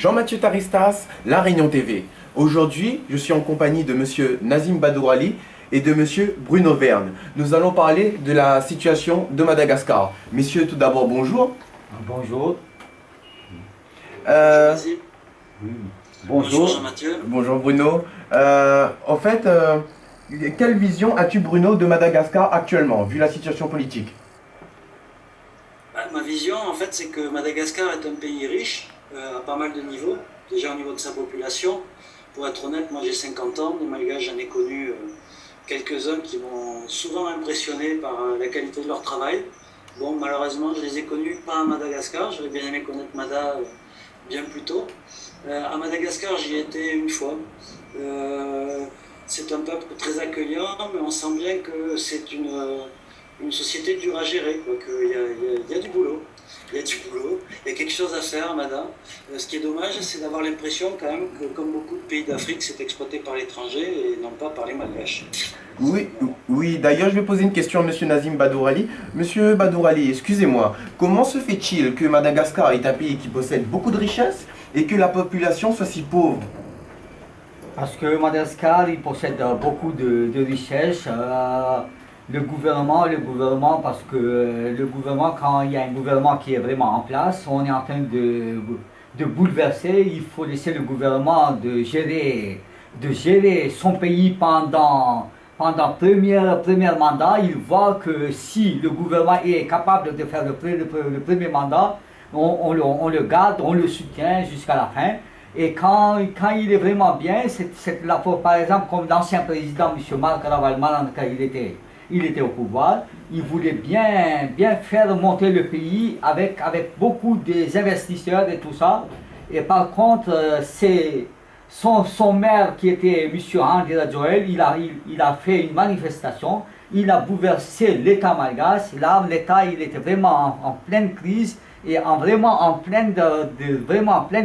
Jean-Mathieu Taristas, La Réunion TV. Aujourd'hui, je suis en compagnie de Monsieur Nazim Badourali et de Monsieur Bruno Verne. Nous allons parler de la situation de Madagascar. Messieurs, tout d'abord, bonjour. Bonjour. Euh, Bonjour. Jean-Mathieu. bonjour Bruno. En fait, quelle vision as-tu Bruno de Madagascar actuellement, vu la situation politique? Ma vision, en fait, c'est que Madagascar est un pays riche, à pas mal de niveaux. Déjà au niveau de sa population. Pour être honnête, moi j'ai 50 ans, les Malgaches, j'en ai connu quelques-uns qui m'ont souvent impressionné par la qualité de leur travail. Bon, malheureusement, je les ai connus pas à Madagascar, j'aurais bien aimé connaître Mada bien plus tôt. À Madagascar, j'y ai été une fois. C'est un peuple très accueillant, mais on sent bien que c'est une société dure à gérer, quoi, qu'il y a du boulot. Il y a du boulot, il y a quelque chose à faire à Mada. Ce qui est dommage, c'est d'avoir l'impression quand même que, comme beaucoup de pays d'Afrique, c'est exploité par l'étranger et non pas par les Malgaches. Oui, d'ailleurs, je vais poser une question à Monsieur Nazim Badourali. Monsieur Badourali, excusez-moi, comment se fait-il que Madagascar est un pays qui possède beaucoup de richesses et que la population soit si pauvre? Parce que Madagascar, il possède beaucoup de richesses. Le gouvernement, parce que le gouvernement, quand il y a un gouvernement qui est vraiment en place, on est en train de bouleverser. Il faut laisser le gouvernement de gérer son pays pendant premier mandat. Il voit que si le gouvernement est capable de faire le premier mandat, on le garde, on le soutient jusqu'à la fin. Et quand il est vraiment bien, par exemple, comme l'ancien président, M. Marc Ravalomanana, quand il était au pouvoir, il voulait bien faire monter le pays avec beaucoup des investisseurs et tout ça. Et par contre, son maire qui était M. André Radjoel, il a fait une manifestation, il a bouleversé l'État malgache. Là, l'État, il était vraiment en pleine crise. Et vraiment en pleine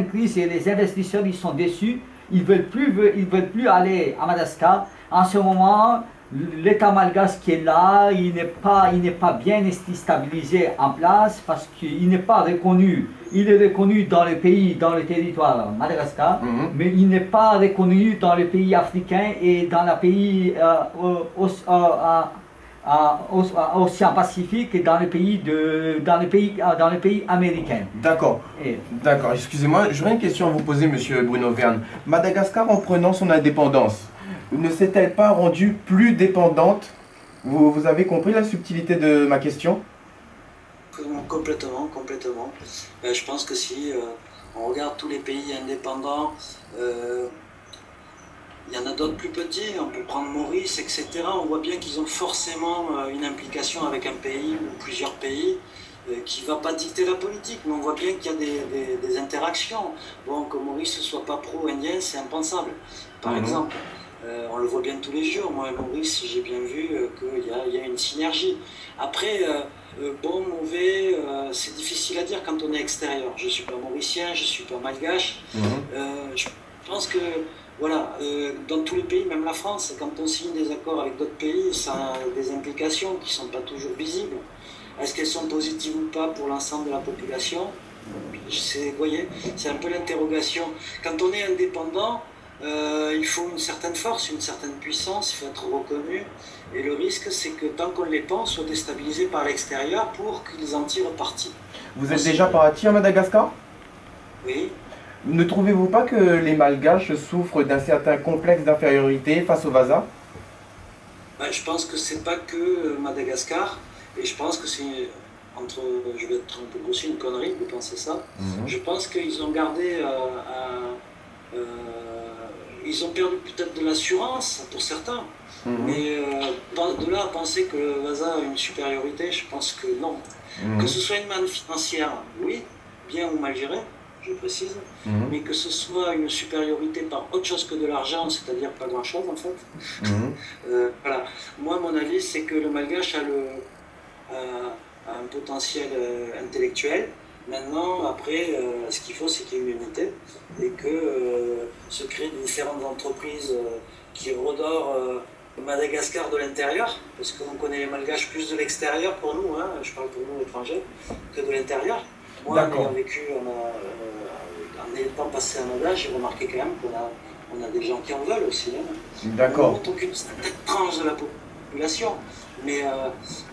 crise, et les investisseurs ils sont déçus, ils veulent plus aller à Madagascar. En ce moment, l'État malgache qui est là, il n'est pas bien stabilisé en place parce qu'il n'est pas reconnu. Il est reconnu dans le pays, dans le territoire Madagascar, mais il n'est pas reconnu dans le pays africain et dans le pays Océan Pacifique et dans le pays américain. D'accord. D'accord, excusez-moi, j'aurais une question à vous poser, Monsieur Bruno Verne. Madagascar, en prenant son indépendance, ne s'est-elle pas rendue plus dépendante? Vous avez compris la subtilité de ma question? Complètement. Je pense que si on regarde tous les pays indépendants, il y en a d'autres plus petits, on peut prendre Maurice, etc. On voit bien qu'ils ont forcément une implication avec un pays ou plusieurs pays qui ne va pas dicter la politique, mais on voit bien qu'il y a des interactions. Bon, que Maurice ne soit pas pro-indien, c'est impensable. Par exemple, on le voit bien tous les jours. Moi, Maurice, j'ai bien vu qu'il y a une synergie. Après, bon, mauvais, c'est difficile à dire quand on est extérieur. Je ne suis pas mauricien, je ne suis pas malgache. Je pense que voilà, dans tous les pays, même la France, quand on signe des accords avec d'autres pays, ça a des implications qui ne sont pas toujours visibles. Est-ce qu'elles sont positives ou pas pour l'ensemble de la population? Vous voyez, c'est un peu l'interrogation. Quand on est indépendant, il faut une certaine force, une certaine puissance, il faut être reconnu. Et le risque, c'est que tant qu'on ne l'est pas, on soit déstabilisé par l'extérieur pour qu'ils en tirent parti. Vous êtes déjà parti à Madagascar? Oui. Ne trouvez-vous pas que les Malgaches souffrent d'un certain complexe d'infériorité face au Vasa? Je pense que c'est pas que Madagascar, et je pense que c'est je vais être un peu grossier, une connerie de penser ça. Je pense qu'ils ont gardé, ils ont perdu peut-être de l'assurance pour certains, mais de là à penser que le Vasa a une supériorité, je pense que non. Que ce soit une manne financière, oui, bien ou mal gérée, je précise, mais que ce soit une supériorité par autre chose que de l'argent, c'est-à-dire pas grand-chose en fait. Voilà. Moi, mon avis, c'est que le Malgache a un potentiel intellectuel. Maintenant, après, ce qu'il faut, c'est qu'il y ait une unité et que se créent différentes entreprises qui redorent Madagascar de l'intérieur, parce qu'on connaît les Malgaches plus de l'extérieur pour nous, hein, je parle pour nous étrangers, que de l'intérieur. Moi, ayant vécu en n'étant passé à Mada, j'ai remarqué quand même qu'on a des gens qui en veulent aussi. Hein. D'accord. On montre aucune tranche de la population. Mais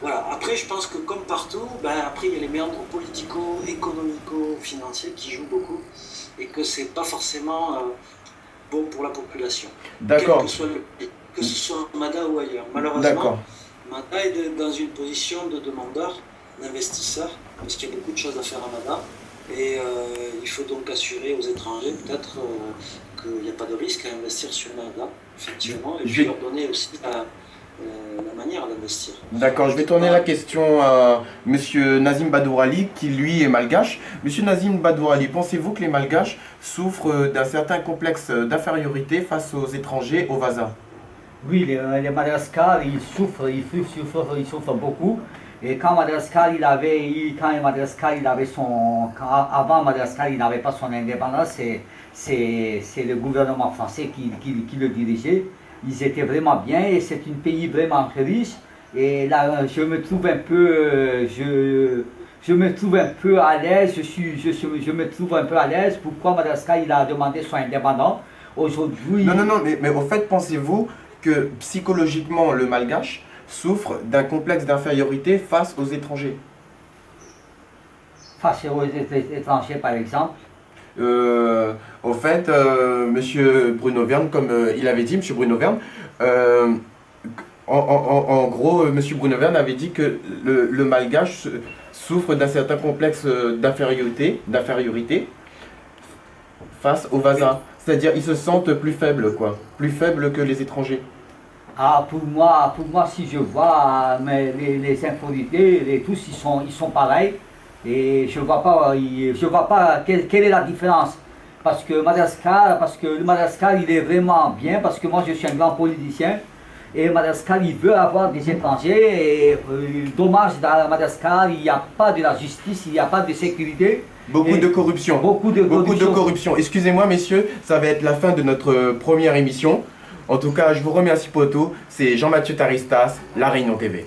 voilà, après je pense que comme partout, après il y a les méandres politico-économico-financiers qui jouent beaucoup et que c'est pas forcément bon pour la population. D'accord. Que ce soit Mada ou ailleurs. Malheureusement, Mada est dans une position de demandeur, d'investisseur, parce qu'il y a beaucoup de choses à faire à Mada. Et il faut donc assurer aux étrangers peut-être qu'il n'y a pas de risque à investir sur Mada, effectivement, et puis leur donner aussi la manière d'investir. D'accord, je vais tourner la question à Monsieur Nazim Badourali, qui lui est malgache. Monsieur Nazim Badourali, pensez-vous que les malgaches souffrent d'un certain complexe d'infériorité face aux étrangers, aux Vasas? Oui, les Madagascar, ils souffrent beaucoup. Et quand Madagascar, avant Madagascar, il n'avait pas son indépendance, c'est le gouvernement français qui le dirigeait. Ils étaient vraiment bien et c'est un pays vraiment riche. Et là, je me trouve un peu à l'aise. Je me trouve un peu à l'aise. Pourquoi Madagascar il a demandé son indépendance aujourd'hui? Non, mais au fait, pensez-vous que psychologiquement le malgache souffre d'un complexe d'infériorité face aux étrangers? Face aux étrangers, par exemple. Au fait, Monsieur Bruno Verne, comme il avait dit, Monsieur Bruno Verne, en gros, Monsieur Bruno Verne avait dit que le malgache souffre d'un certain complexe d'infériorité face aux Vasas. C'est-à-dire, ils se sentent plus faibles, quoi. Plus faibles que les étrangers. Ah, pour moi, si je vois les infériorités, tous, ils sont pareils. Et je ne vois pas, quelle est la différence. Parce que le Madagascar, il est vraiment bien, parce que moi, je suis un grand politicien. Et Madagascar, il veut avoir des étrangers. Et dommage, dans Madagascar, il n'y a pas de la justice, il n'y a pas de sécurité. Beaucoup de corruption. Beaucoup de corruption. Excusez-moi, messieurs, ça va être la fin de notre première émission. En tout cas, je vous remercie pour tout. C'est Jean-Mathieu Taristas, La Réunion TV.